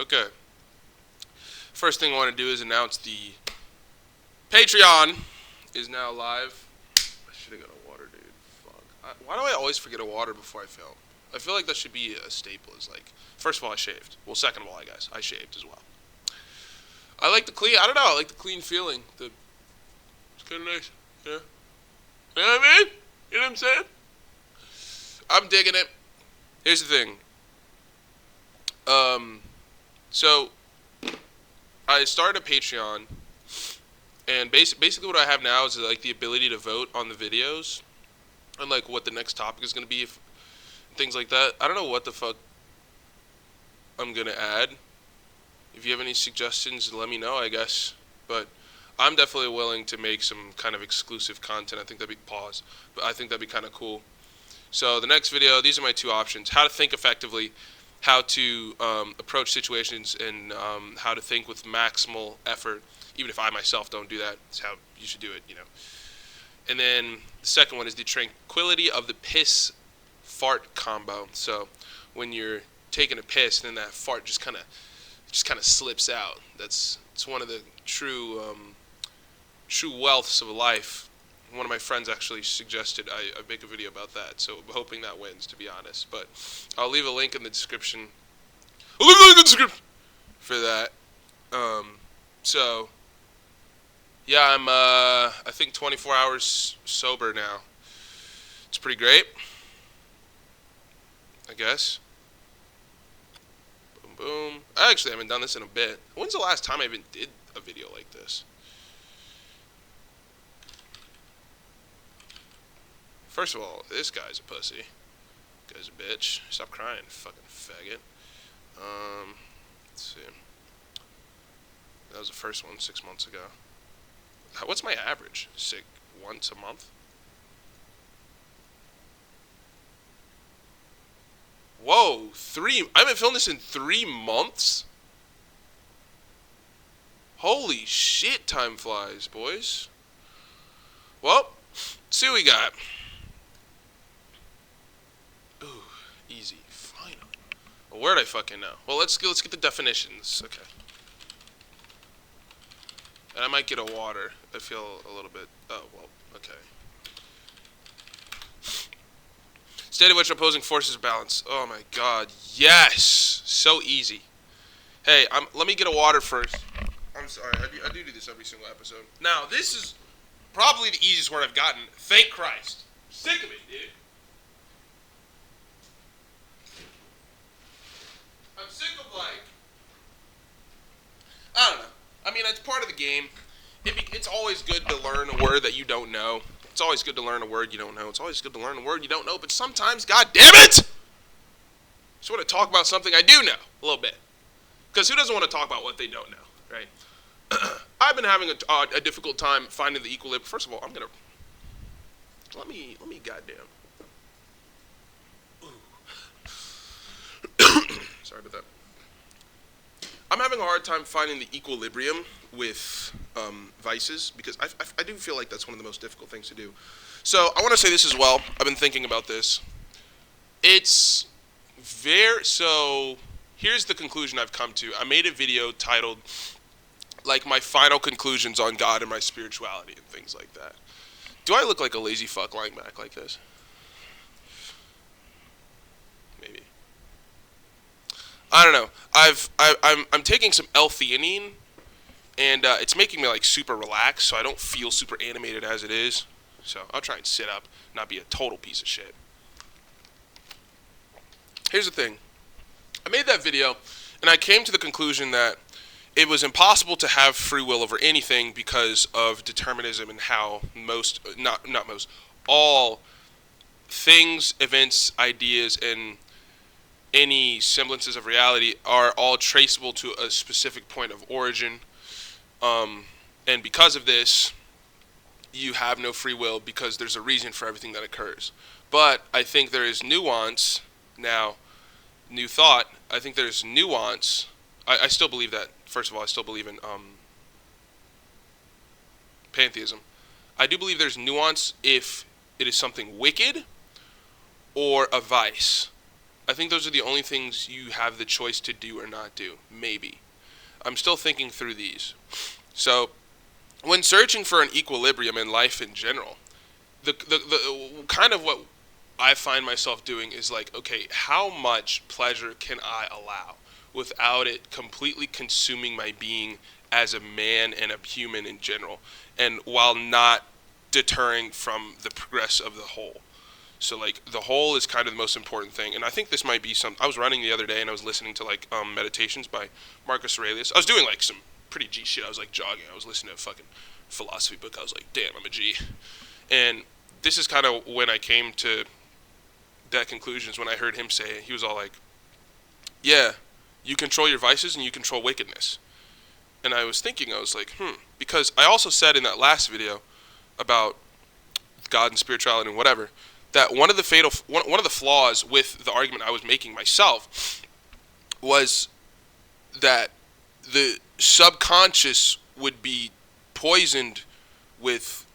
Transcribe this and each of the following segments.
Okay. First thing I want to do is announce the Patreon is now live. I should have got a water, dude. Fuck. Why do I always forget a water before I film? I feel like that should be a staple. Is like, first of all, I shaved. Well, second of all, I shaved as well. I like the clean. I don't know. I like the clean feeling. It's kind of nice. Yeah. You know what I mean? You know what I'm saying? I'm digging it. Here's the thing. So I started a Patreon, and basically what I have now is like the ability to vote on the videos, and like what the next topic is gonna be, things like that. I don't know what the fuck I'm gonna add. If you have any suggestions, let me know, I guess. But I'm definitely willing to make some kind of exclusive content. I think that'd be but I think that'd be kind of cool. So the next video, these are my two options: how to think effectively, how to approach situations, and how to think with maximal effort. Even if I myself don't do that, it's how you should do it, you know. And then the second one is the tranquility of the piss fart combo. So when you're taking a piss, then that fart just kind of slips out. It's one of the true wealths of life. One of my friends actually suggested I make a video about that, so I'm hoping that wins, to be honest. But I'll leave a link in the description. I'll leave a link in the description for that. So yeah, I'm I think 24 hours sober now. It's pretty great, I guess. Boom, boom. I actually haven't done this in a bit. When's the last time I even did a video like this? First of all, this guy's a pussy. This guy's a bitch. Stop crying, fucking faggot. Let's see. That was the first one 6 months ago. What's my average? Sick once a month? Whoa, I haven't filmed this in 3 months? Holy shit, time flies, boys. Well, let's see what we got. Ooh, easy. Finally. A word I fucking know. Well, let's get the definitions. Okay. And I might get a water. I feel a little bit. Oh, well, okay. State of which opposing forces balance. Oh my god. Yes! So easy. Hey, let me get a water first. I'm sorry. I do this every single episode. Now, this is probably the easiest word I've gotten. Thank Christ. I'm sick of it, dude. I'm sick of, like, I don't know. I mean, it's part of the game. It's always good to learn a word that you don't know. It's always good to learn a word you don't know. It's always good to learn a word you don't know. But sometimes, god damn it! I just want to talk about something I do know a little bit. Because who doesn't want to talk about what they don't know, right? I've been having a difficult time finding the equilibrium. First of all, I'm gonna let me goddamn. Sorry about that. I'm having a hard time finding the equilibrium with vices because I do feel like that's one of the most difficult things to do. So I want to say this as well. I've been thinking about this. So here's the conclusion I've come to. I made a video titled like my final conclusions on God and my spirituality and things like that. Do I look like a lazy fuck lying back like this? Maybe. I don't know. I'm taking some L-theanine, and it's making me like super relaxed, so I don't feel super animated as it is. So I'll try and sit up, not be a total piece of shit. Here's the thing. I made that video, and I came to the conclusion that it was impossible to have free will over anything because of determinism and how all things, events, ideas, and any semblances of reality are all traceable to a specific point of origin. And because of this, you have no free will because there's a reason for everything that occurs. But I think there is nuance now, new thought. I think there's nuance. I still believe that. First of all, I still believe in pantheism. I do believe there's nuance if it is something wicked or a vice. I think those are the only things you have the choice to do or not do. Maybe. I'm still thinking through these. So, when searching for an equilibrium in life in general, the kind of what I find myself doing is like, okay, how much pleasure can I allow without it completely consuming my being as a man and a human in general, and while not deterring from the progress of the whole. So like the whole is kind of the most important thing, and I think this might be some. I was running the other day and I was listening to like meditations by Marcus Aurelius. I was doing like some pretty G shit. I was like jogging. I was listening to a fucking philosophy book. I was like, damn, I'm a G. And this is kind of when I came to that conclusion. Is when I heard him say it. He was all like, yeah, you control your vices and you control wickedness. And I was thinking, I was like, because I also said in that last video about God and spirituality and whatever, that one of the flaws with the argument I was making myself was that the subconscious would be poisoned with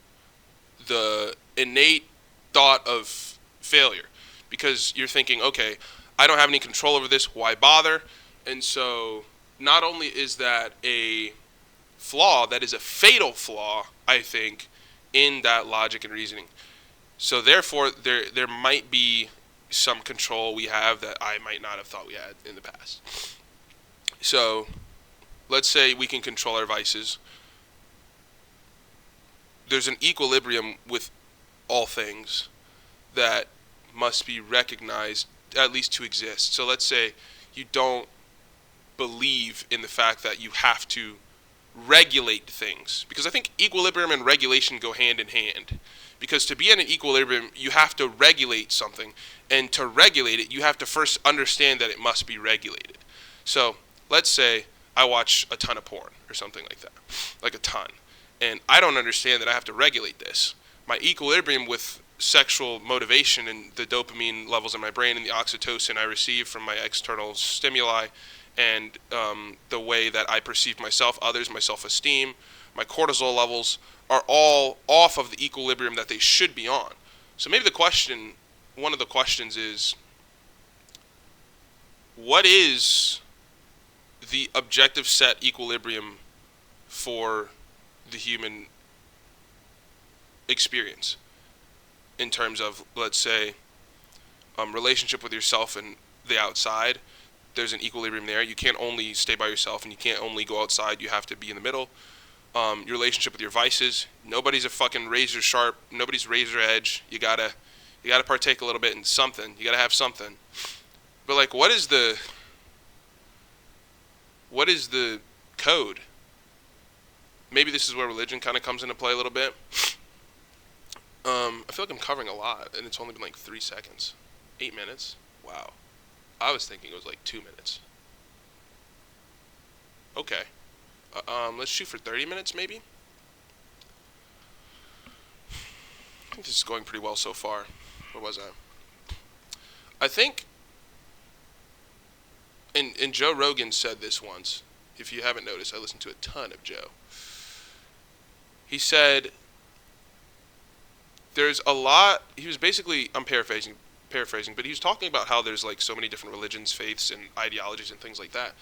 the innate thought of failure, because you're thinking, okay, I don't have any control over this, why bother? And so not only is that a flaw, that is a fatal flaw, I think, in that logic and reasoning. So therefore, there might be some control we have that I might not have thought we had in the past. So let's say we can control our vices. There's an equilibrium with all things that must be recognized, at least to exist. So let's say you don't believe in the fact that you have to regulate things, because I think equilibrium and regulation go hand in hand. Because to be in an equilibrium, you have to regulate something, and to regulate it, you have to first understand that it must be regulated. So let's say I watch a ton of porn or something like that, like a ton, and I don't understand that I have to regulate this. My equilibrium with sexual motivation and the dopamine levels in my brain and the oxytocin I receive from my external stimuli, and the way that I perceive myself, others, my self-esteem, my cortisol levels are all off of the equilibrium that they should be on. So maybe one of the questions is, what is the objective set equilibrium for the human experience in terms of, let's say, relationship with yourself and the outside? There's an equilibrium there. You can't only stay by yourself and you can't only go outside. You have to be in the middle. Your relationship with your vices. Nobody's a fucking razor sharp. Nobody's razor edge. You gotta partake a little bit in something. You gotta have something. But like, what is the code? Maybe this is where religion kind of comes into play a little bit. I feel like I'm covering a lot, and it's only been like 3 seconds. 8 minutes? Wow. I was thinking it was like 2 minutes. Okay. Let's shoot for 30 minutes, maybe? I think this is going pretty well so far. Where was I? I think, and Joe Rogan said this once. If you haven't noticed, I listened to a ton of Joe. He said, there's a lot, he was basically, I'm paraphrasing, but he was talking about how there's like so many different religions, faiths, and ideologies and things like that.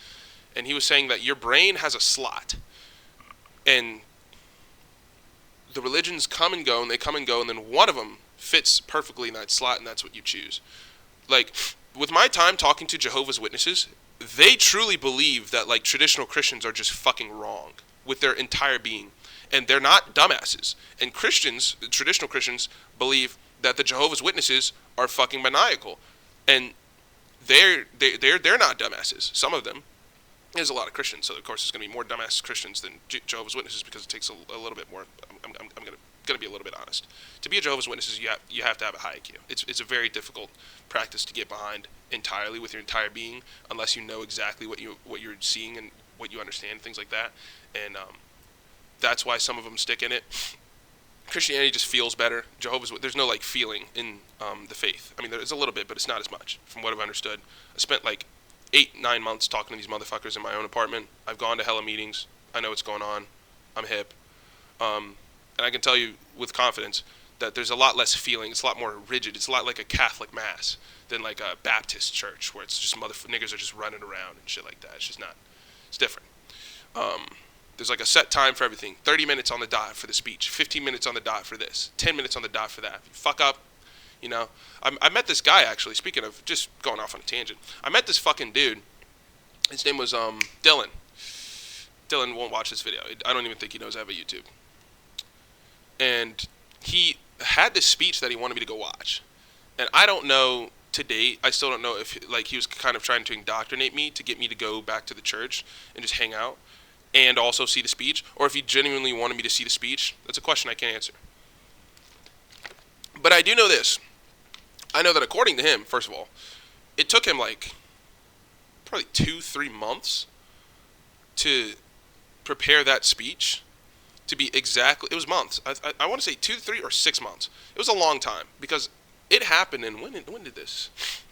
And he was saying that your brain has a slot, and the religions come and go, and they come and go, and then one of them fits perfectly in that slot, and that's what you choose. Like, with my time talking to Jehovah's Witnesses, they truly believe that like traditional Christians are just fucking wrong with their entire being, and they're not dumbasses. And Christians, traditional Christians, believe that the Jehovah's Witnesses are fucking maniacal, and they're not dumbasses. Some of them. There's a lot of Christians, so of course there's going to be more dumbass Christians than Jehovah's Witnesses, because it takes a little bit more. I'm going to be a little bit honest. To be a Jehovah's Witnesses, you have to have a high IQ. It's a very difficult practice to get behind entirely with your entire being, unless you know exactly what you're seeing and what you understand, things like that. And that's why some of them stick in it. Christianity just feels better. There's no like feeling in the faith. I mean, there's a little bit, but it's not as much, from what I've understood. I spent like 8-9 months talking to these motherfuckers in my own apartment. I've gone to hella meetings. I know what's going on. I'm hip. And I can tell you with confidence that there's a lot less feeling. It's a lot more rigid. It's a lot like a Catholic mass than like a Baptist church where it's just niggers are just running around and shit like that. It's just not. It's different. Um, there's like a set time for everything. 30 minutes on the dot for the speech. 15 minutes on the dot for this. 10 minutes on the dot for that. If you fuck up, you know. I met this guy actually. Speaking of just going off on a tangent, I met this fucking dude. His name was Dylan. Dylan won't watch this video. I don't even think he knows I have a YouTube. And he had this speech that he wanted me to go watch. And I don't know to date, I still don't know if like he was kind of trying to indoctrinate me to get me to go back to the church and just hang out and also see the speech, or if he genuinely wanted me to see the speech. That's a question I can't answer. But I do know this. I know that according to him, first of all, it took him like probably 2-3 months to prepare that speech to be exactly, it was months. I want to say 2, 3, or 6 months. It was a long time because it happened in, when did this?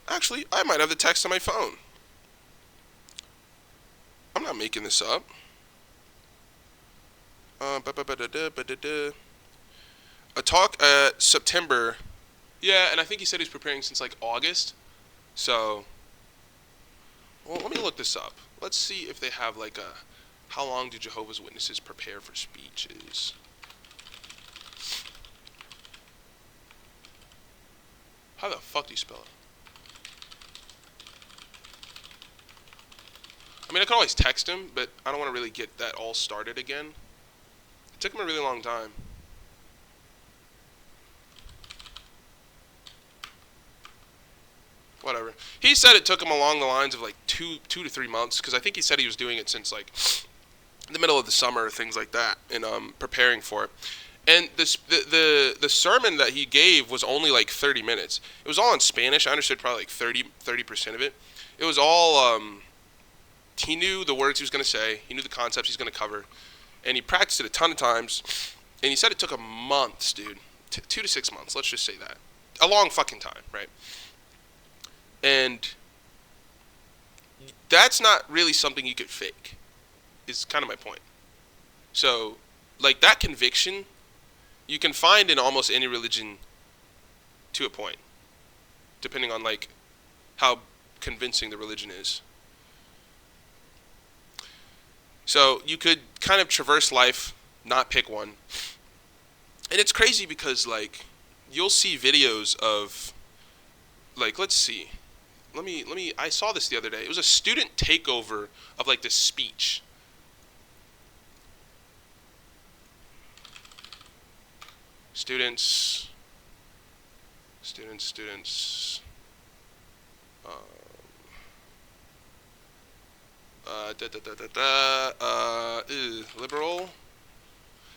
Actually, I might have the text on my phone. I'm not making this up. A talk September. Yeah, and I think he said he's preparing since like August. So, well, let me look this up. Let's see if they have like a, how long do Jehovah's Witnesses prepare for speeches? How the fuck do you spell it? I mean, I could always text him, but I don't want to really get that all started again. It took him a really long time. Whatever. He said it took him along the lines of like 2 to 3 months, because I think he said he was doing it since like the middle of the summer, things like that, and preparing for it. And the sermon that he gave was only like 30 minutes. It was all in Spanish. I understood probably like 30% of it. It was all, he knew the words he was going to say. He knew the concepts he's going to cover. And he practiced it a ton of times. And he said it took him months, dude. 2 to 6 months, let's just say that. A long fucking time, right? And that's not really something you could fake, is kind of my point. So, like, that conviction, you can find in almost any religion to a point, depending on, like, how convincing the religion is. So, you could kind of traverse life, not pick one. And it's crazy because, like, you'll see videos of, like, let's see. I saw this the other day. It was a student takeover of, like, this speech. Students. Liberal.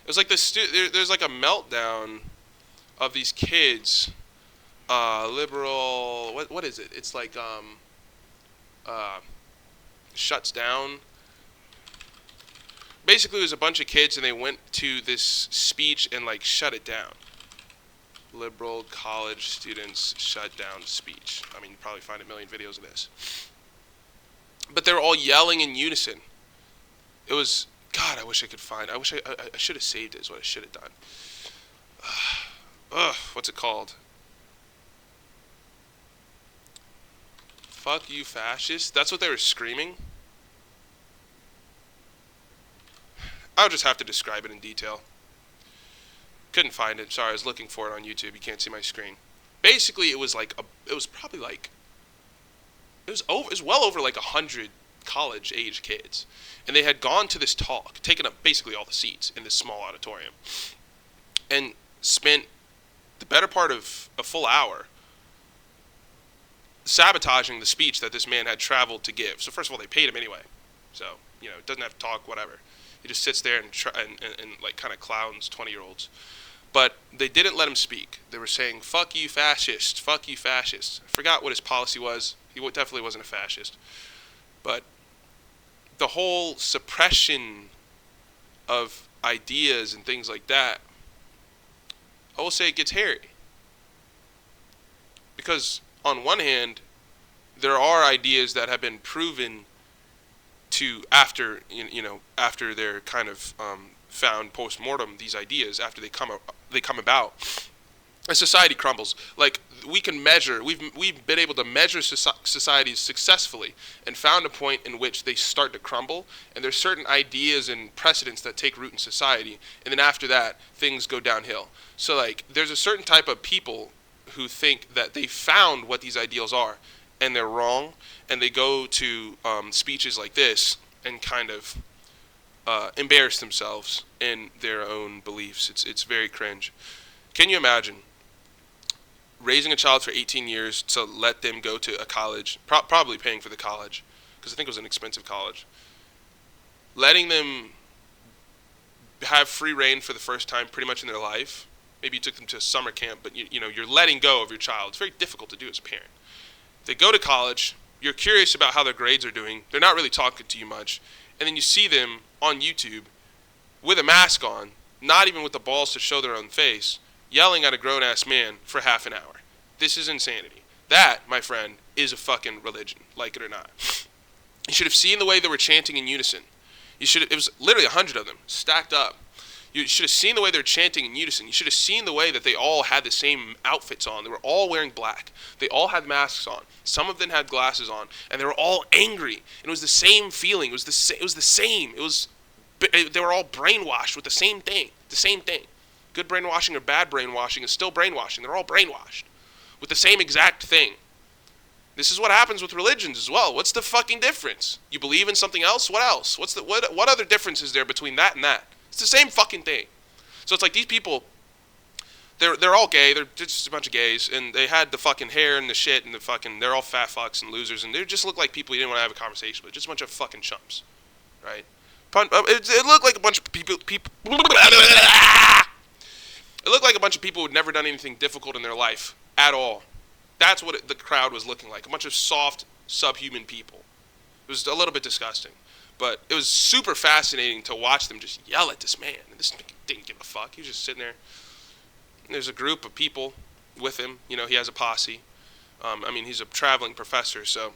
It was like this. There's like a meltdown of these kids. Liberal. What is it? It's like shuts down. Basically, it was a bunch of kids, and they went to this speech and like shut it down. Liberal college students shut down speech. I mean, you probably find a million videos of this. But they were all yelling in unison. It was, God, I wish I could find. I wish I should have saved it. Is what I should have done. What's it called? Fuck you, fascist. That's what they were screaming. I'll just have to describe it in detail. Couldn't find it. Sorry, I was looking for it on YouTube. You can't see my screen. Basically, it was like it was probably like it was well over like 100 college-age kids, and they had gone to this talk, taken up basically all the seats in this small auditorium, and spent the better part of a full hour sabotaging the speech that this man had traveled to give. So first of all, they paid him anyway, so you know, doesn't have to talk, whatever. He just sits there and like kind of clowns 20-year-olds. But they didn't let him speak. They were saying, "Fuck you, fascist! Fuck you, fascist!" I forgot what his policy was. He definitely wasn't a fascist. But the whole suppression of ideas and things like that, I will say it gets hairy. Because on one hand, there are ideas that have been proven to, after they're kind of found post-mortem, these ideas, after they come about, as society crumbles. Like, we can measure, we've been able to measure societies successfully and found a point in which they start to crumble, and there's certain ideas and precedents that take root in society, and then after that things go downhill. So like, there's a certain type of people who think that they found what these ideals are, and they're wrong, and they go to speeches like this and kind of embarrass themselves in their own beliefs. It's very cringe. Can you imagine raising a child for 18 years to let them go to a college, probably paying for the college, because I think it was an expensive college, letting them have free reign for the first time pretty much in their life? Maybe you took them to a summer camp, but you're letting go of your child. It's very difficult to do as a parent. They go to college, you're curious about how their grades are doing, they're not really talking to you much, and then you see them on YouTube with a mask on, not even with the balls to show their own face, yelling at a grown-ass man for half an hour. This is insanity. That, my friend, is a fucking religion, like it or not. You should have seen the way they were chanting in unison. It was literally 100 of them, stacked up. You should have seen the way they're chanting in unison. You should have seen the way that they all had the same outfits on. They were all wearing black. They all had masks on. Some of them had glasses on, and they were all angry. And it was the same feeling. It was the same. They were all brainwashed with the same thing. The same thing. Good brainwashing or bad brainwashing is still brainwashing. They're all brainwashed with the same exact thing. This is what happens with religions as well. What's the fucking difference? You believe in something else? What else? What other difference is there between that and that? It's the same fucking thing. So it's like these people, they're all gay. They're just a bunch of gays, and they had the fucking hair and the shit and the fucking. They're all fat fucks and losers, and they just look like people you didn't want to have a conversation with. Just a bunch of fucking chumps, right? It looked like a bunch of people. It looked like a bunch of people who'd never done anything difficult in their life at all. That's what the crowd was looking like. A bunch of soft, subhuman people. It was a little bit disgusting. But it was super fascinating to watch them just yell at this man. And this didn't give a fuck. He was just sitting there. And there's a group of people with him. He has a posse. He's a traveling professor, so...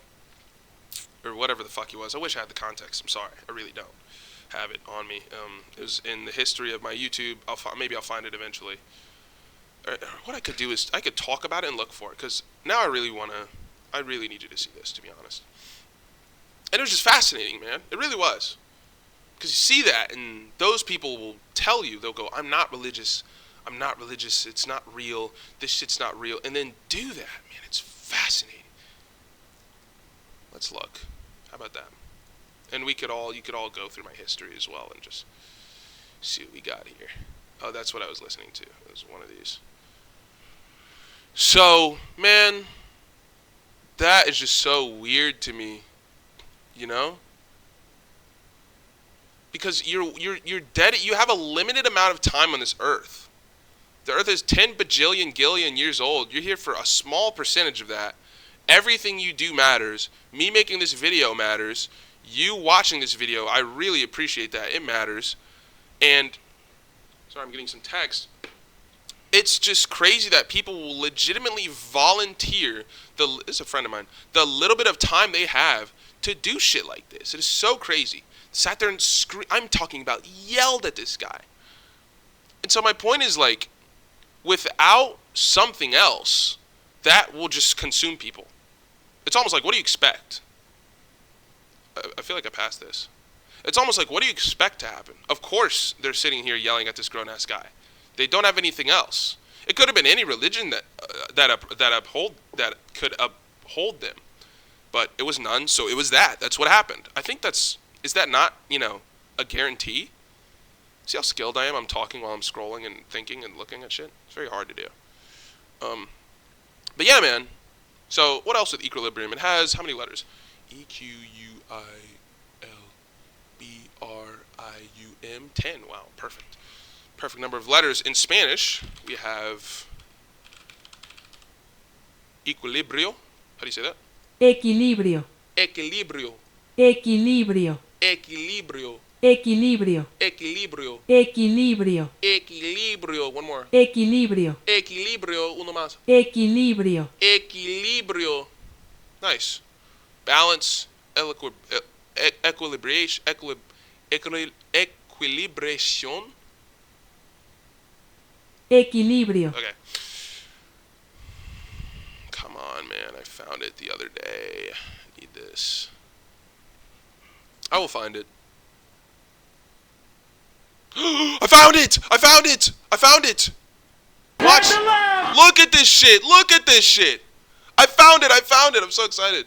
Or whatever the fuck he was. I wish I had the context. I'm sorry. I really don't have it on me. It was in the history of my YouTube. Maybe I'll find it eventually. What I could do is I could talk about it and look for it, because now I really need you to see this, to be honest. And it was just fascinating, man. It really was. Because you see that, and those people will tell you, they'll go, I'm not religious, it's not real, this shit's not real, and then do that, man. It's fascinating. Let's look. How about that? And you could all go through my history as well and just see what we got here. Oh, that's what I was listening to. It was one of these. So, man, that is just so weird to me, because you're dead. You have a limited amount of time on this earth. The earth is 10 bajillion gillion years old. You're here for a small percentage of that. Everything you do matters. Me making this video matters. You watching this video, I really appreciate that. It matters. And sorry, I'm getting some text. It's just crazy that people will legitimately volunteer, this is a friend of mine, the little bit of time they have to do shit like this. It is so crazy. Sat there and I'm talking about yelled at this guy. And so my point is, like, without something else, that will just consume people. It's almost like, what do you expect? I feel like I passed this. It's almost like, what do you expect to happen? Of course they're sitting here yelling at this grown-ass guy. They don't have anything else. It could have been any religion that could uphold them. But it was none, so it was that. That's what happened. I think is that not, a guarantee? See how skilled I am? I'm talking while I'm scrolling and thinking and looking at shit. It's very hard to do. But yeah, man. So what else with equilibrium? It has how many letters? EQUILBRIUM. 10. Wow, perfect. Perfect number of letters. In Spanish, we have equilibrio. How do you say that? Equilibrio. Equilibrio. Equilibrio. Equilibrio. Equilibrio. Equilibrio. Equilibrio. Equilibrio. One more. Equilibrio. Equilibrio. Uno más. Equilibrio. Equilibrio. Nice. Balance. Equilibration. Equilibration. Equilibrio. Okay. I found it the other day. I need this. I will find it. I found it! I found it! I found it! Watch! Look at this shit! Look at this shit! I found it! I found it! I'm so excited.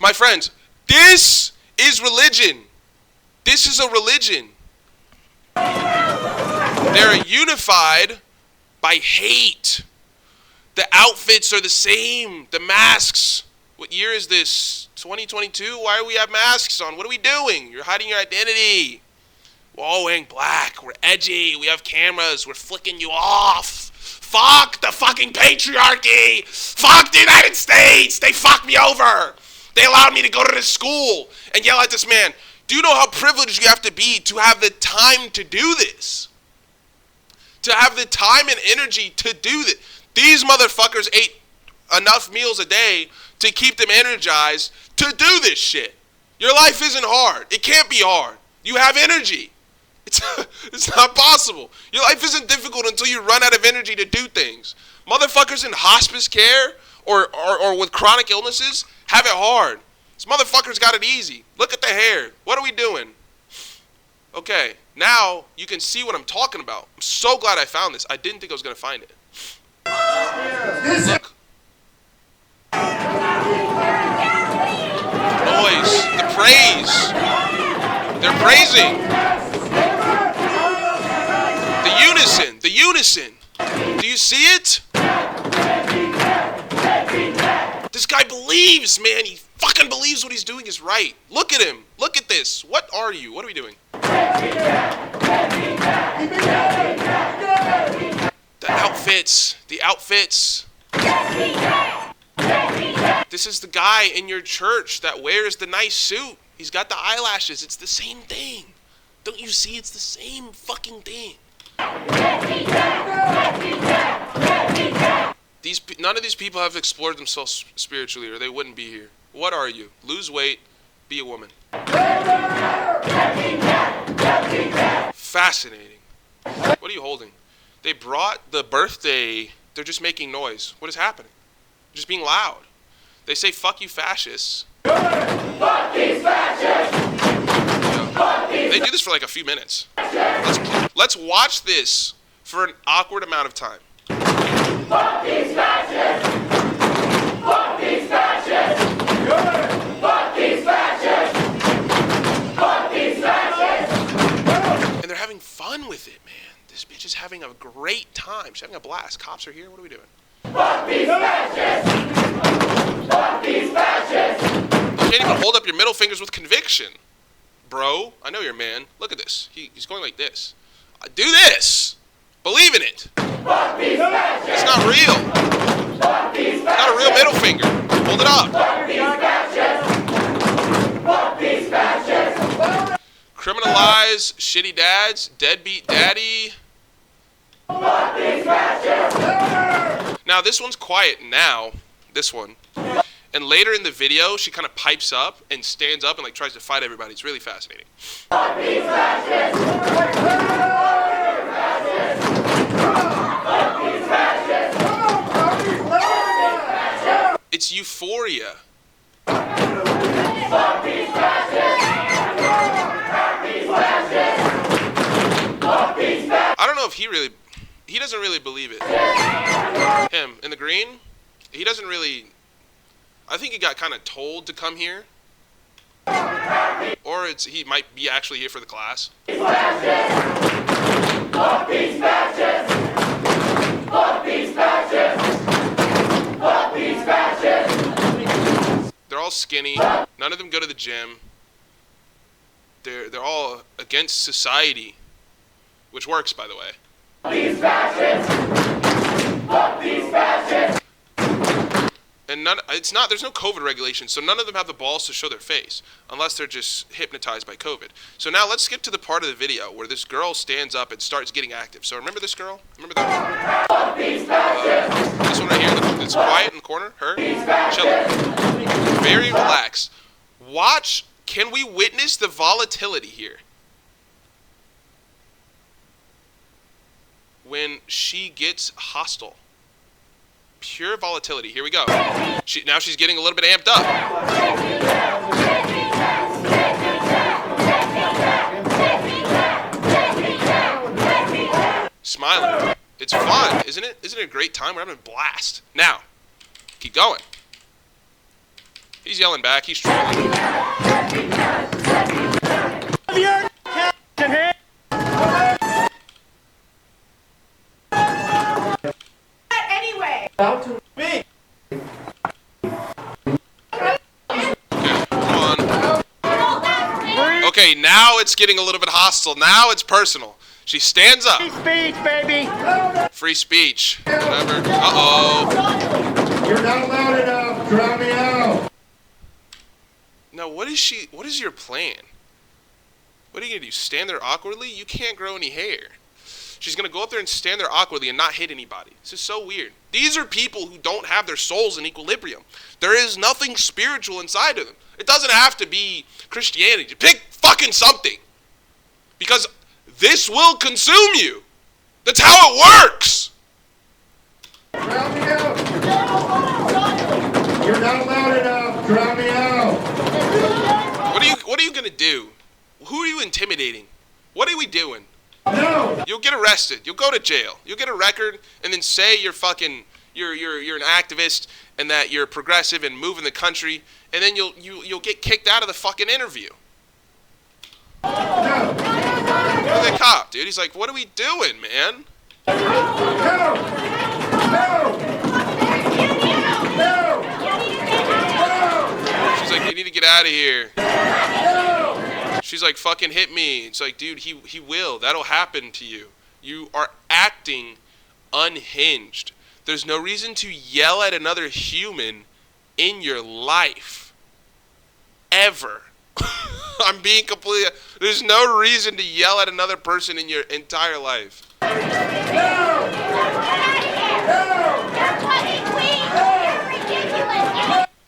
My friends, this is religion. This is a religion. They're unified by hate. The outfits are the same. The masks. What year is this? 2022? Why do we have masks on? What are we doing? You're hiding your identity. We're all wearing black. We're edgy. We have cameras. We're flicking you off. Fuck the fucking patriarchy. Fuck the United States. They fucked me over. They allowed me to go to this school and yell at this man. Do you know how privileged you have to be to have the time to do this? To have the time and energy to do this. These motherfuckers ate enough meals a day to keep them energized to do this shit. Your life isn't hard. It can't be hard. You have energy. It's not possible. Your life isn't difficult until you run out of energy to do things. Motherfuckers in hospice care or with chronic illnesses have it hard. This motherfucker's got it easy. Look at the hair. What are we doing? Okay, now you can see what I'm talking about. I'm so glad I found this. I didn't think I was going to find it. Look. Noise. The praise. They're praising. The unison. The unison. Do you see it? This guy believes, man. He fucking believes what he's doing is right. Look at him. Look at this. What are you? What are we doing? The outfits. The outfits. This is the guy in your church that wears the nice suit. He's got the eyelashes. It's the same thing. Don't you see? It's the same fucking thing. None of these people have explored themselves spiritually, or they wouldn't be here. What are you? Lose weight, be a woman. Fascinating. What are you holding? They brought the birthday. They're just making noise. What is happening? They're just being loud. They say, fuck you fascists. Fuck these fascists! They do this for like a few minutes. Let's watch this for an awkward amount of time. Fuck these fascists! Fuck these fascists! Fuck these fascists! Fuck these fascists! And they're having fun with it, man. This bitch is having a great time. She's having a blast. Cops are here. What are we doing? Fuck these fascists! Fuck these fascists! You can't even hold up your middle fingers with conviction. Bro, I know you're a man. Look at this. He's going like this. Do this! Believe in it! Fuck these fascists! It's not real. Fuck these fascists! It's not a real middle finger. Hold it up. Fuck these fascists! Fuck these fascists! Criminalize shitty dads, deadbeat daddy. Fuck these fascists! Now this one's quiet now. This one. And later in the video, she kind of pipes up and stands up and like tries to fight everybody. It's really fascinating. Fuck these fascists! Fuck these fascists! It's euphoria. Fuck these fascists! Fuck these fascists! Fuck these fascists! I don't know if he doesn't really believe it. Him in the green, he doesn't really. I think he got kind of told to come here. Or he might be actually here for the class. Fuck these fascists! Fuck these fascists! Fuck these fascists! They're all skinny. None of them go to the gym. They're all against society, which works, by the way. Fuck these fascists! Fuck these fascists! And there's no COVID regulations, so none of them have the balls to show their face, unless they're just hypnotized by COVID. So now let's skip to the part of the video where this girl stands up and starts getting active. So remember this girl? Remember that one? This one right here, that's quiet in the corner? Her? Chilling. Very relaxed. Watch, can we witness the volatility here? When she gets hostile. pure volatility. Here we go. Now she's getting a little bit amped up. Smiling. It's fun, isn't it? Isn't it a great time? We're having a blast. Now, keep going. He's yelling back. He's trolling. Anyway. Out to me. Okay, now it's getting a little bit hostile. Now it's personal. She stands up. Free speech, baby. Free speech. Whatever. Uh-oh. You're not loud enough. Drown me out. Now, what is your plan? What are you going to do? Stand there awkwardly? You can't grow any hair. She's going to go up there and stand there awkwardly and not hit anybody. This is so weird. These are people who don't have their souls in equilibrium. There is nothing spiritual inside of them. It doesn't have to be Christianity. Pick fucking something. Because this will consume you. That's how it works. Drown me out. You're not loud enough. Drown me out. What are you going to do? Who are you intimidating? What are we doing? No. You'll get arrested. You'll go to jail. You'll get a record and then say you're an activist and that you're progressive and moving the country, and then you'll get kicked out of the fucking interview. No. Look at the cop, dude. He's like, "What are we doing, man?" No. No. No. She's like, "You need to get out of here." No. She's like, "Fucking hit me." It's like, dude, he will. That'll happen to you. You are acting unhinged. There's no reason to yell at another human in your life. Ever. I'm being completely... There's no reason to yell at another person in your entire life. No.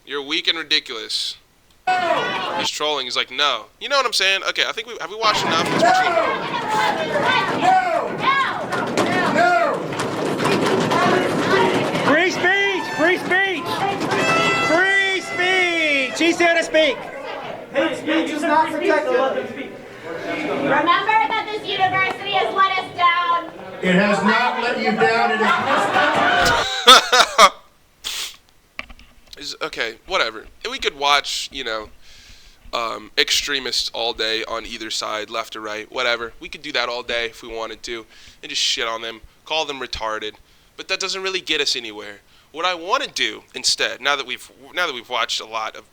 You're weak and ridiculous. He's trolling. He's like, no. You know what I'm saying? Okay, I think have we watched enough? Let's watch a little more. No. Free speech. Free speech. Free speech. He's here to speak. Hate speech is not protected. Remember that this university has let us down. It has not let you down. It is. Okay, whatever. We could watch, extremists all day on either side, left or right, whatever. We could do that all day if we wanted to, and just shit on them, call them retarded. But that doesn't really get us anywhere. What I want to do instead, now that we've watched a lot of,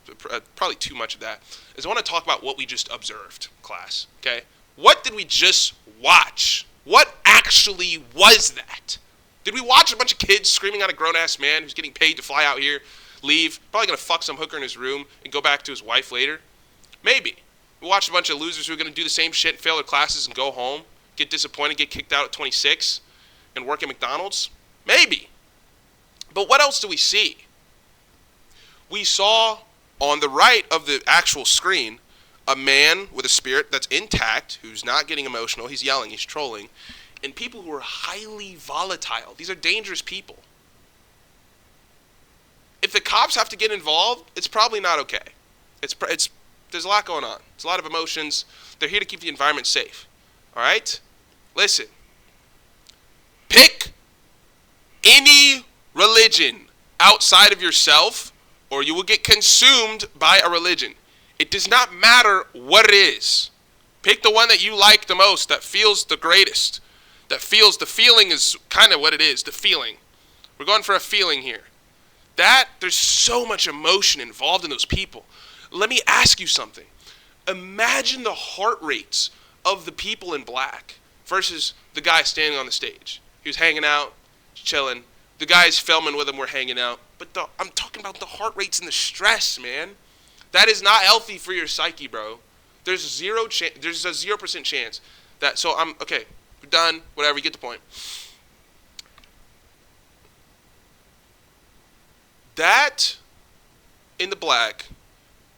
probably too much of that, is I want to talk about what we just observed, class. Okay, what did we just watch? What actually was that? Did we watch a bunch of kids screaming at a grown-ass man who's getting paid to fly out here, leave, probably gonna fuck some hooker in his room, and go back to his wife later? Maybe. We watched a bunch of losers who are gonna do the same shit, fail their classes, and go home, get disappointed, get kicked out at 26, and work at McDonald's? Maybe. But what else do we see? We saw on the right of the actual screen a man with a spirit that's intact, who's not getting emotional, he's yelling, he's trolling, and people who are highly volatile. These are dangerous people. If the cops have to get involved, it's probably not okay. There's a lot going on. There's a lot of emotions. They're here to keep the environment safe. All right? Listen. Pick any religion outside of yourself, or you will get consumed by a religion. It does not matter what it is. Pick the one that you like the most, that feels the greatest, that feels the feeling is kind of what it is, the feeling. We're going for a feeling here. There's so much emotion involved in those people. Let me ask you something. Imagine the heart rates of the people in black versus the guy standing on the stage. He was hanging out, chilling. The guys filming with him were hanging out. But I'm talking about the heart rates and the stress, man. That is not healthy for your psyche, bro. There's a 0% chance that. So okay. We're done. Whatever. You get the point. That in the black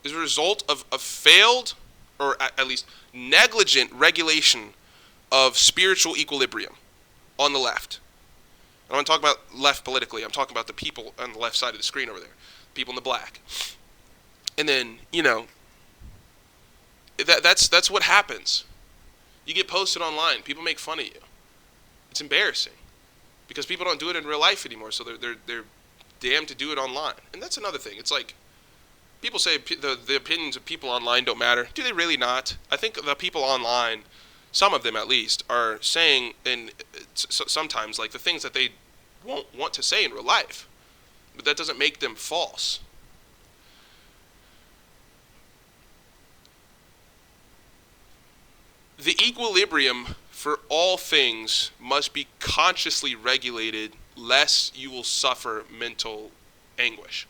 is a result of a failed, or at least negligent regulation of spiritual equilibrium on the left. I don't want to talk about left politically. I'm talking about the people on the left side of the screen over there, people in the black. And then, you know, that's what happens. You get posted online. People make fun of you. It's embarrassing because people don't do it in real life anymore. So they're damned to do it online. And that's another thing. It's like people say the opinions of people online don't matter. Do they really not? I think the people online, some of them at least, are saying sometimes like the things that they won't want to say in real life. But that doesn't make them false. The equilibrium for all things must be consciously regulated, lest you will suffer mental anguish.